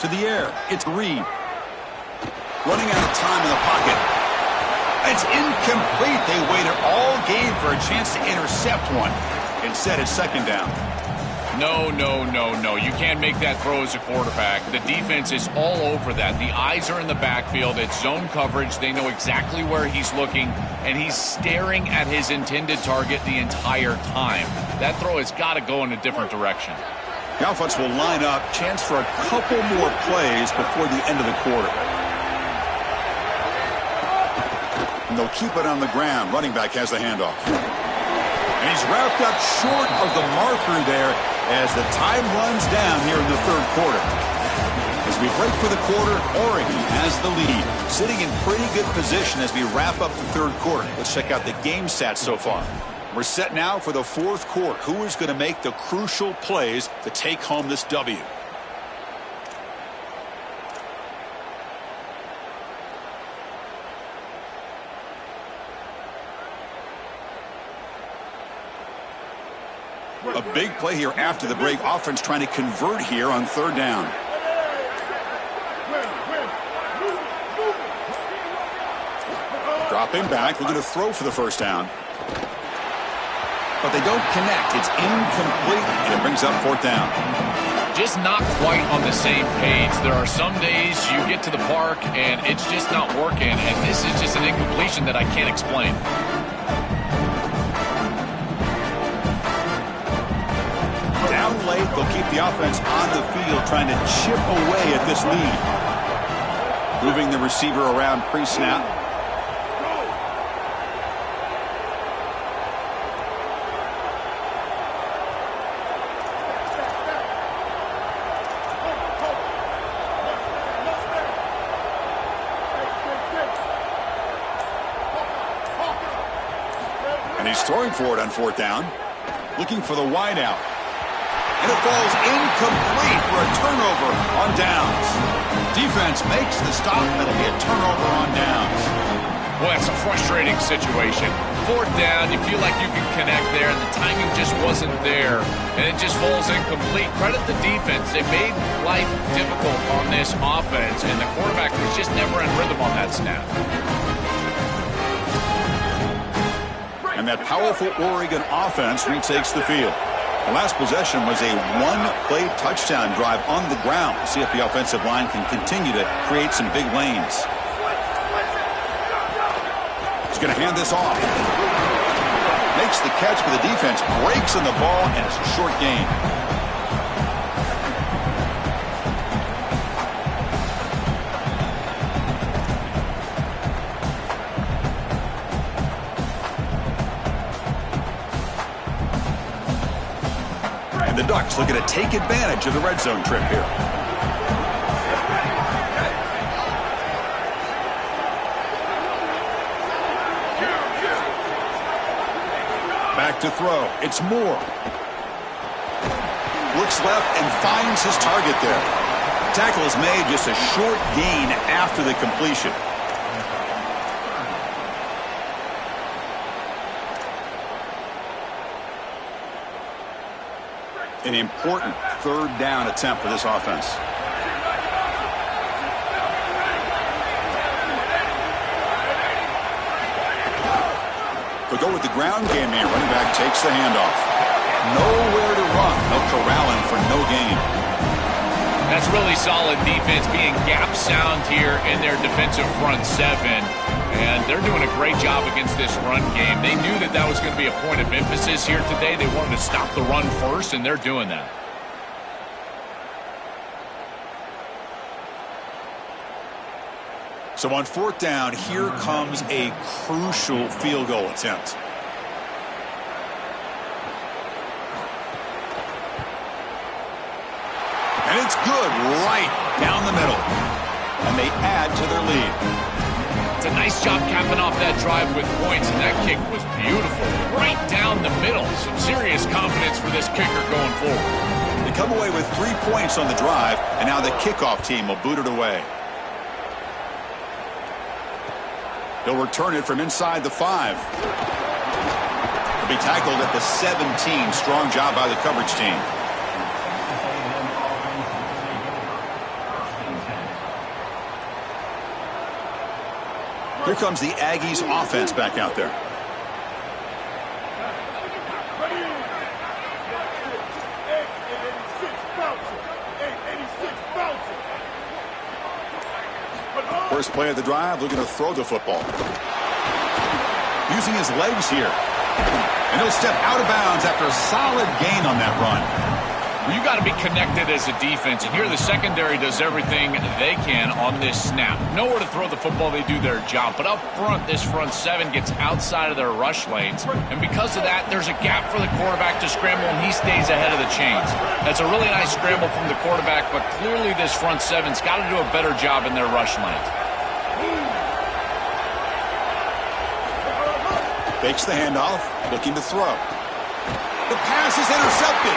To the air, it's Reed. Running out of time in the pocket. It's incomplete. They waited all game for a chance to intercept one. Instead, it's second down. No. You can't make that throw as a quarterback. The defense is all over that. The eyes are in the backfield. It's zone coverage. They know exactly where he's looking, and he's staring at his intended target the entire time. That throw has got to go in a different direction. The offense will line up. Chance for a couple more plays before the end of the quarter. And they'll keep it on the ground. Running back has the handoff. And he's wrapped up short of the marker there as the time runs down here in the third quarter. As we break for the quarter, Oregon has the lead. Sitting in pretty good position as we wrap up the third quarter. Let's check out the game stats so far. We're set now for the fourth quarter. Who is going to make the crucial plays to take home this W? A big play here after the break. Offense trying to convert here on third down. Dropping back, looking to throw for the first down. But they don't connect. It's incomplete, and it brings up fourth down. Just not quite on the same page. There are some days you get to the park, and it's just not working, and this is just an incompletion that I can't explain. Down late, they'll keep the offense on the field, trying to chip away at this lead. Moving the receiver around pre-snap. He's throwing for it on fourth down. Looking for the wide out. And it falls incomplete for a turnover on downs. Defense makes the stop. That'll be a turnover on downs. Well, that's a frustrating situation. Fourth down, you feel like you can connect there, and the timing just wasn't there, and it just falls incomplete. Credit the defense. They made life difficult on this offense, and the quarterback was just never in rhythm on that snap. And that powerful Oregon offense retakes the field. The last possession was a one-play touchdown drive on the ground. See if the offensive line can continue to create some big lanes. He's going to hand this off. Makes the catch, but the defense breaks on the ball, and it's a short gain. The Ducks looking to take advantage of the red zone trip here. Back to throw. It's Moore. Looks left and finds his target there. Tackle is made, just a short gain after the completion. An important third down attempt for this offense. They'll go with the ground game here. Running back takes the handoff. Nowhere to run. They'll corral him for no gain. That's really solid defense, being gap sound here in their defensive front seven. And they're doing a great job against this run game. They knew that that was going to be a point of emphasis here today. They wanted to stop the run first, and they're doing that. So on fourth down, here comes a crucial field goal attempt. And it's good right down the middle. And they add to their lead. It's a nice job capping off that drive with points, and that kick was beautiful. Right down the middle. Some serious confidence for this kicker going forward. They come away with 3 points on the drive, and now the kickoff team will boot it away. They'll return it from inside the 5. They'll be tackled at the 17. Strong job by the coverage team. Here comes the Aggies offense back out there. First play of the drive, looking to throw the football. Using his legs here. And he'll step out of bounds after a solid gain on that run. Well, you got to be connected as a defense, and here the secondary does everything they can on this snap. Nowhere to throw the football, they do their job. But up front, this front seven gets outside of their rush lanes. And because of that, there's a gap for the quarterback to scramble, and he stays ahead of the chains. That's a really nice scramble from the quarterback, but clearly this front seven's got to do a better job in their rush lanes. Fakes the handoff, looking to throw. The pass is intercepted.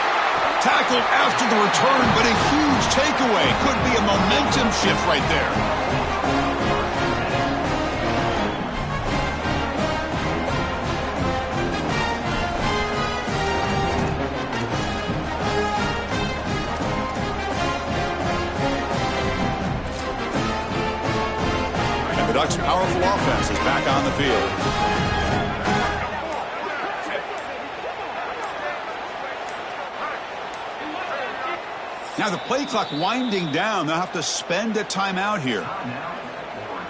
Tackled after the return, but a huge takeaway. Could be a momentum shift right there. And the Ducks' powerful offense is back on the field. Now the play clock winding down. They'll have to spend a timeout here.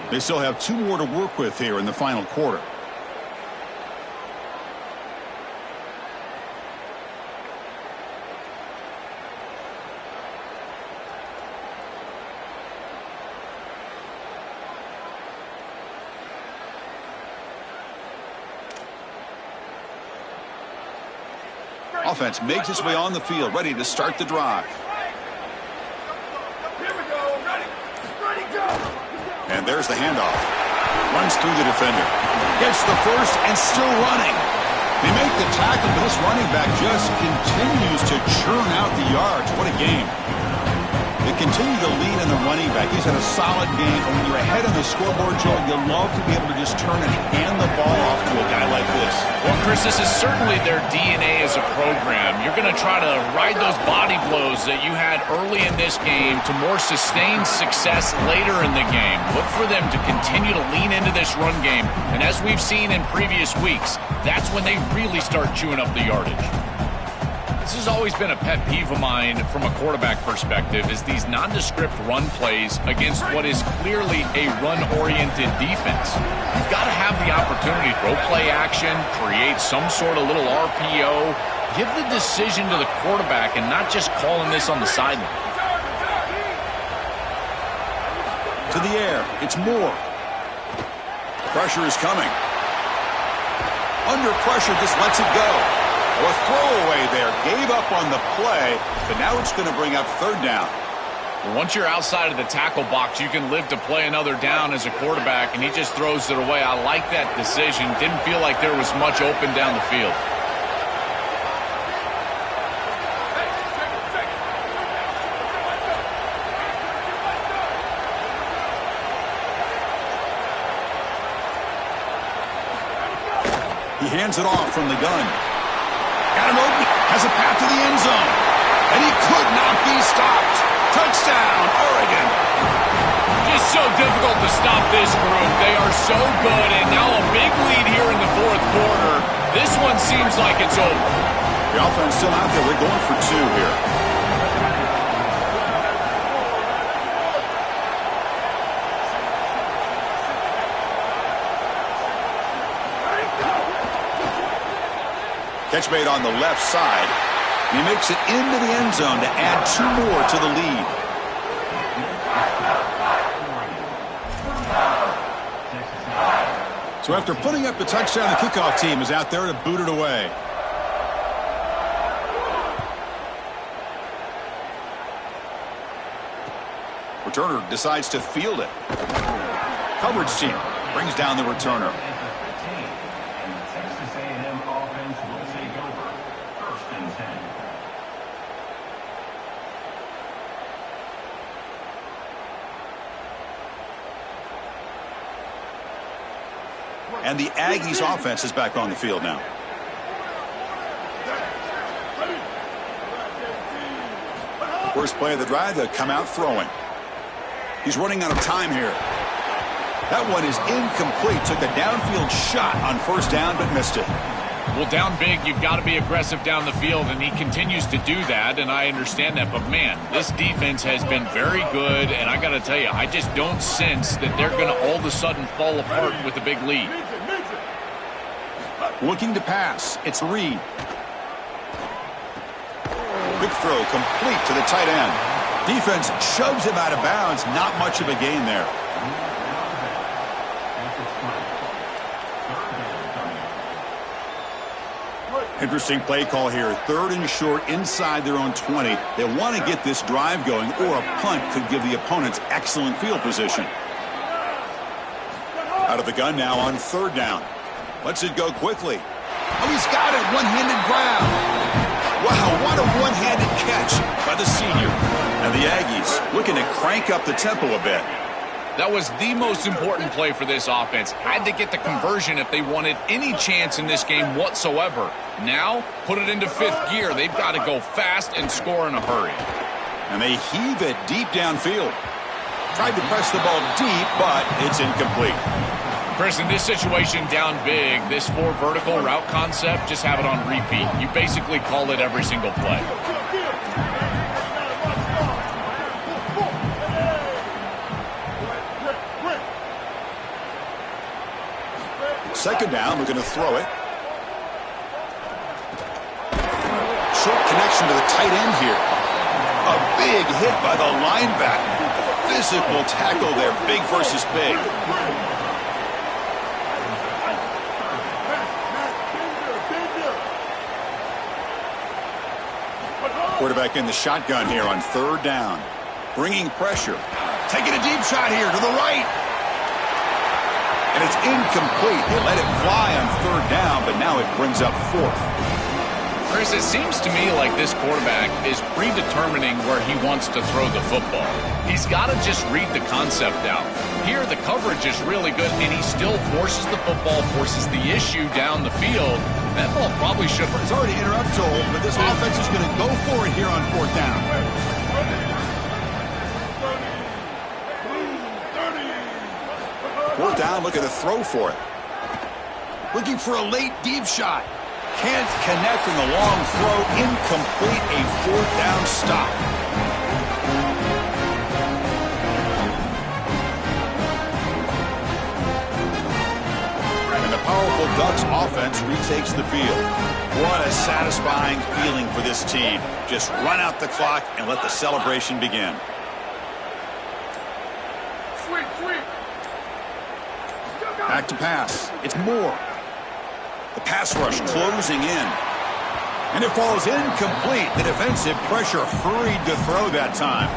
They still have 2 more to work with here in the final quarter. Offense makes its way on the field, ready to start the drive. And there's the handoff. Runs through the defender. Gets the first and still running. They make the tackle, but this running back just continues to churn out the yards. What a game. They continue to lean in the running back. He's had a solid game. And when you're ahead on the scoreboard, Joe, you love to be able to just turn and hand the ball off to a guy like this. Well, Chris, this is certainly their DNA as a program. You're going to try to ride those body blows that you had early in this game to more sustained success later in the game. Look for them to continue to lean into this run game. And as we've seen in previous weeks, that's when they really start chewing up the yardage. This has always been a pet peeve of mine from a quarterback perspective, is these nondescript run plays against what is clearly a run-oriented defense. You've got to have the opportunity to throw play action, create some sort of little RPO, give the decision to the quarterback and not just calling this on the sideline. To the air, it's Moore. Pressure is coming. Under pressure, just lets it go. A throwaway there, gave up on the play, but now it's going to bring up third down. Well, once you're outside of the tackle box, you can live to play another down as a quarterback, and he just throws it away. I like that decision. Didn't feel like there was much open down the field. He hands it off from the gun. Got him open, has a path to the end zone, and he could not be stopped. Touchdown, Oregon. Just so difficult to stop this group. They are so good, and now a big lead here in the fourth quarter. This one seems like it's over. The offense still out there. They're going for 2 here. Catch made on the left side. He makes it into the end zone to add 2 more to the lead. So after putting up the touchdown, the kickoff team is out there to boot it away. Returner decides to field it. Coverage team brings down the returner. And the Aggies offense is back on the field now. First play of the drive, they'll come out throwing. He's running out of time here. That one is incomplete. Took a downfield shot on first down, but missed it. Well, down big, you've got to be aggressive down the field, and he continues to do that, and I understand that. But, man, this defense has been very good, and I got to tell you, I just don't sense that they're going to all of a sudden fall apart with a big lead. Looking to pass. It's Reed. Quick throw complete to the tight end. Defense shoves him out of bounds. Not much of a gain there. Interesting play call here. 3rd and short inside their own 20. They want to get this drive going, or a punt could give the opponents excellent field position. Out of the gun now on 3rd down. Lets it go quickly. Oh, he's got it. One-handed grab. Wow, what a one-handed catch by the senior. And the Aggies looking to crank up the tempo a bit. That was the most important play for this offense. Had to get the conversion if they wanted any chance in this game whatsoever. Now, put it into 5th gear. They've got to go fast and score in a hurry. And they heave it deep downfield. Tried to press the ball deep, but it's incomplete. Chris, in this situation down big, this 4 vertical route concept, just have it on repeat. You basically call it every single play. Second down, we're going to throw it. Short connection to the tight end here. A big hit by the linebacker. Physical tackle there, big versus big. Quarterback in the shotgun here on 3rd down. Bringing pressure. Taking a deep shot here to the right. And it's incomplete. They let it fly on 3rd down, but now it brings up 4th. Chris, it seems to me like this quarterback is predetermining where he wants to throw the football. He's got to just read the concept out. Here, the coverage is really good, and he still forces the football, forces the issue down the field. That ball probably should. It's already interrupt told, but this offense is going to go for it here on 4th down. 4th down, looking to throw for it. Looking for a late deep shot. Can't connect in the long throw. Incomplete. A 4th down stop. And the powerful Ducks offense retakes the field. What a satisfying feeling for this team. Just run out the clock and let the celebration begin. Back to pass. It's Moore. The pass rush closing in. And it falls incomplete. The defensive pressure hurried to throw that time.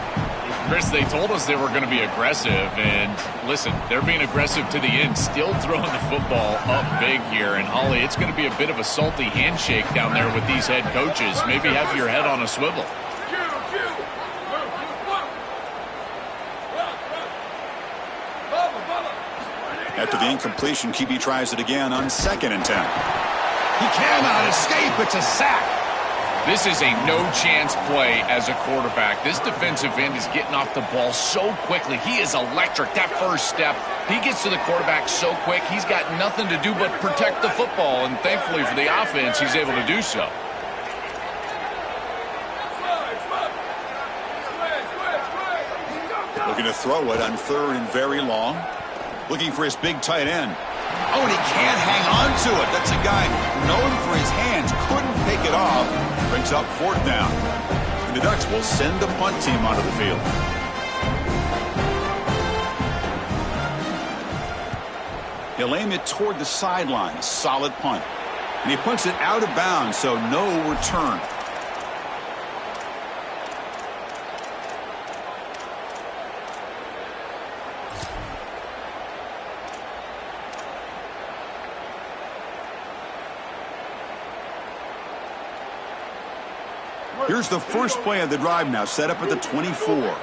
Chris, they told us they were going to be aggressive. And listen, they're being aggressive to the end. Still throwing the football up big here. And Holly, it's going to be a bit of a salty handshake down there with these head coaches. Maybe have your head on a swivel. After the incompletion, QB tries it again on 2nd and 10. He cannot escape. It's a sack. This is a no-chance play as a quarterback. This defensive end is getting off the ball so quickly. He is electric. That first step, he gets to the quarterback so quick, he's got nothing to do but protect the football. And thankfully for the offense, he's able to do so. Looking to throw it on 3rd and very long. Looking for his big tight end. Oh, and he can't hang on to it. That's a guy known for his hands. Couldn't pick it off. Brings up 4th down. And the Ducks will send the punt team onto the field. He'll aim it toward the sideline. A solid punt. And he punts it out of bounds, so no return. Here's the first play of the drive now, set up at the 24.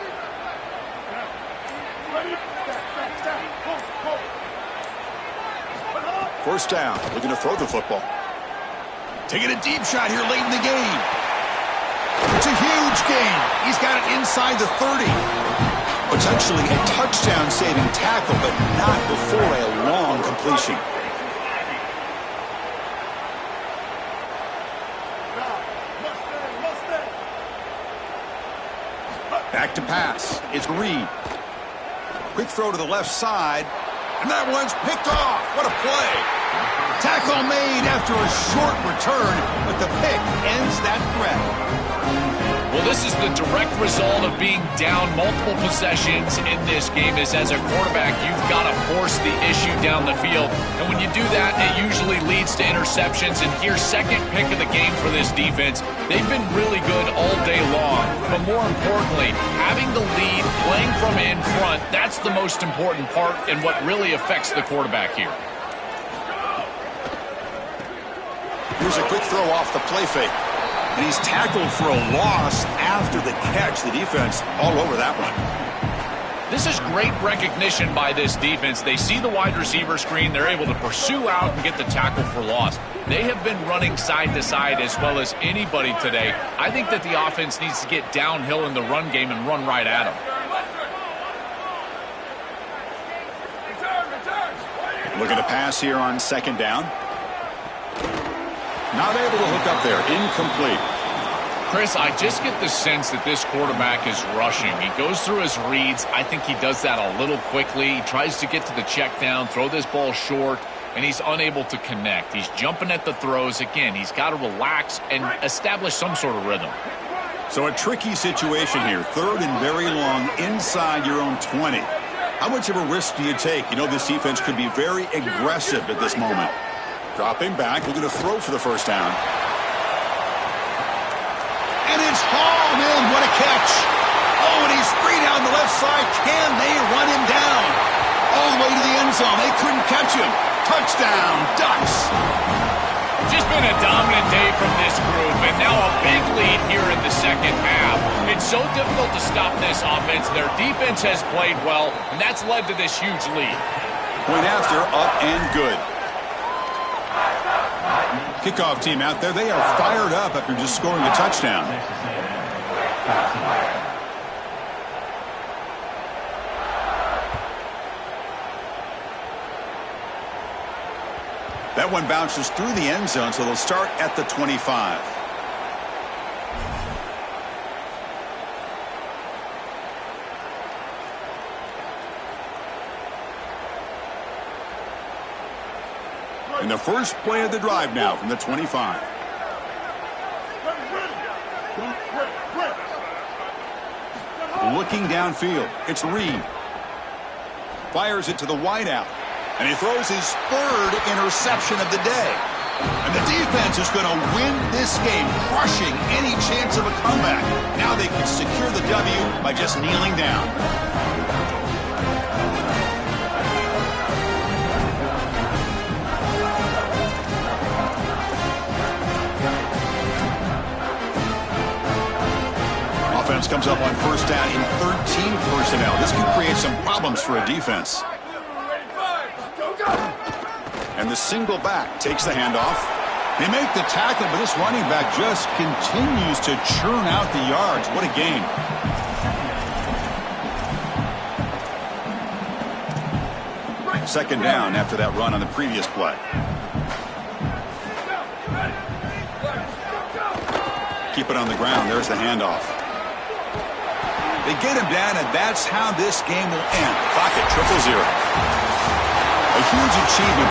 First down, looking to throw the football. Taking a deep shot here late in the game. It's a huge gain. He's got it inside the 30. Potentially a touchdown-saving tackle, but not before a long completion. Back to pass. It's Reed. Quick throw to the left side. And that one's picked off. What a play. Tackle made after a short return, but the pick ends that threat. Well, this is the direct result of being down multiple possessions in this game. As a quarterback, you've got to force the issue down the field. And when you do that, it usually leads to interceptions. And here's second pick of the game for this defense. They've been really good all day long. But more importantly, having the lead, playing from in front, that's the most important part and what really affects the quarterback here. Here's a quick throw off the play fake. And he's tackled for a loss after the catch. The defense all over that one. This is great recognition by this defense. They see the wide receiver screen. They're able to pursue out and get the tackle for loss. They have been running side to side as well as anybody today. I think that the offense needs to get downhill in the run game and run right at them. Looking to pass here on 2nd down. Not able to hook up there. Incomplete. Chris, I just get the sense that this quarterback is rushing. He goes through his reads. I think he does that a little quickly. He tries to get to the check down, throw this ball short, and he's unable to connect. He's jumping at the throws. Again, he's got to relax and establish some sort of rhythm. So a tricky situation here. 3rd and very long inside your own 20. How much of a risk do you take? You know this defense could be very aggressive at this moment. Dropping back, looking to throw for the first down. And it's hauled in. What a catch. Oh, and he's free down the left side. Can they run him down? All the way to the end zone. They couldn't catch him. Touchdown, Ducks. Just been a dominant day from this group, and now a big lead here in the second half. It's so difficult to stop this offense. Their defense has played well, and that's led to this huge lead. Point after, up and good. Kickoff team out there. They are fired up after just scoring a touchdown. That one bounces through the end zone, so they'll start at the 25. And the first play of the drive now from the 25. Looking downfield, it's Reed. Fires it to the wideout. And he throws his 3rd interception of the day. And the defense is going to win this game, crushing any chance of a comeback. Now they can secure the W by just kneeling down. Offense comes up on first down in 13 personnel. This could create some problems for a defense. And the single back takes the handoff. They make the tackle, but this running back just continues to churn out the yards. What a game. Second down after that run on the previous play. Keep it on the ground. There's the handoff. They get him down, and that's how this game will end. Clock at 0-0. A huge achievement.